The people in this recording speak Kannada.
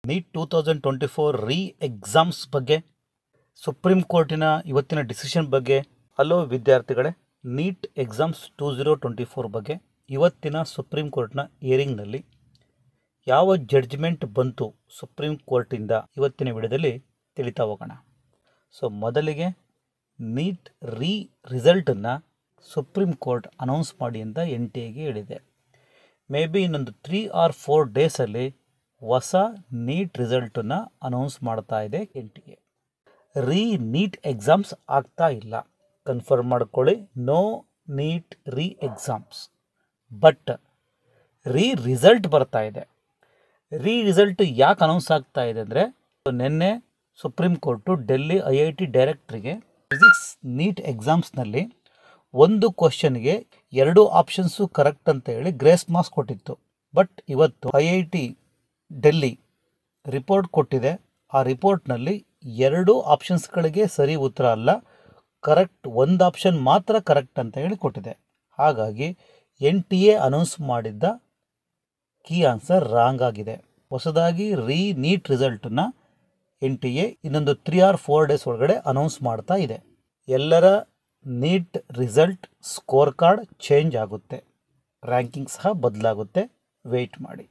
ನೀಟ್ 2024 ರೀ ಎಕ್ಸಾಮ್ಸ್ ಬಗ್ಗೆ, ಸುಪ್ರೀಂ ಕೋರ್ಟಿನ ಇವತ್ತಿನ ಡಿಸಿಷನ್ ಬಗ್ಗೆ. ಹಲೋ ವಿದ್ಯಾರ್ಥಿಗಳೇ, ನೀಟ್ ಎಕ್ಸಾಮ್ಸ್ 2024 ಬಗ್ಗೆ ಇವತ್ತಿನ ಸುಪ್ರೀಂ ಕೋರ್ಟ್ನ ಹಿಯರಿಂಗ್ನಲ್ಲಿ ಯಾವ ಜಡ್ಜ್ಮೆಂಟ್ ಬಂತು ಸುಪ್ರೀಂ ಕೋರ್ಟಿಂದ ಇವತ್ತಿನ ವಿಡಿಯೋದಲ್ಲಿ ತಿಳಿತಾ ಹೋಗೋಣ. ಮೊದಲಿಗೆ ನೀಟ್ ರಿಸಲ್ಟನ್ನು ಸುಪ್ರೀಂ ಕೋರ್ಟ್ ಅನೌನ್ಸ್ ಮಾಡಿ ಅಂತ NTA ಹೇಳಿದೆ. ಮೇ ಬಿ ಇನ್ನೊಂದು 3 or 4 ಡೇಸಲ್ಲಿ ಹೊಸ ನೀಟ್ ರಿಸಲ್ಟನ್ನು ಅನೌನ್ಸ್ ಮಾಡ್ತಾ ಇದೆ NTA. ನೀಟ್ ಎಕ್ಸಾಮ್ಸ್ ಆಗ್ತಾ ಇಲ್ಲ, ಕನ್ಫರ್ಮ್ ಮಾಡ್ಕೊಳ್ಳಿ. No NEET exams, but result ಬರ್ತಾ ಇದೆ. ರಿಸಲ್ಟ್ ಯಾಕೆ ಅನೌನ್ಸ್ ಆಗ್ತಾ ಇದೆ ಅಂದರೆ, ನಿನ್ನೆ ಸುಪ್ರೀಂ ಕೋರ್ಟು ಡೆಲ್ಲಿ IIT ಡೈರೆಕ್ಟ್ರಿಗೆ ಫಿಸಿಕ್ಸ್ ನೀಟ್ ಎಕ್ಸಾಮ್ಸ್ನಲ್ಲಿ ಒಂದು ಕ್ವಶನ್ಗೆ 2 ಆಪ್ಷನ್ಸು ಕರೆಕ್ಟ್ ಅಂತ ಹೇಳಿ ಗ್ರೇಸ್ ಮಾರ್ಕ್ಸ್ ಕೊಟ್ಟಿತ್ತು. ಬಟ್ ಇವತ್ತು IIT ಡೆಲ್ಲಿ ರಿಪೋರ್ಟ್ ಕೊಟ್ಟಿದೆ. ಆ ರಿಪೋರ್ಟ್ನಲ್ಲಿ 2 ಆಪ್ಷನ್ಸ್ಗಳಿಗೆ ಸರಿ ಉತ್ತರ ಅಲ್ಲ, ಕರೆಕ್ಟ್ ಒಂದು ಆಪ್ಷನ್ ಮಾತ್ರ ಕರೆಕ್ಟ್ ಅಂತ ಹೇಳಿ ಕೊಟ್ಟಿದೆ. ಹಾಗಾಗಿ NTA ಅನೌನ್ಸ್ ಮಾಡಿದ್ದ ಕೀ ಆನ್ಸರ್ ರಾಂಗ್ ಆಗಿದೆ. ಹೊಸದಾಗಿ ನೀಟ್ ರಿಸಲ್ಟನ್ನು NTA ಇನ್ನೊಂದು 3 or 4 ಡೇಸ್ ಒಳಗಡೆ ಅನೌನ್ಸ್ ಮಾಡ್ತಾ ಇದೆ. ಎಲ್ಲರ NEET result score card change ಆಗುತ್ತೆ, ರ್ಯಾಂಕಿಂಗ್ ಸಹ ಬದಲಾಗುತ್ತೆ. ವೆಯ್ಟ್ ಮಾಡಿ.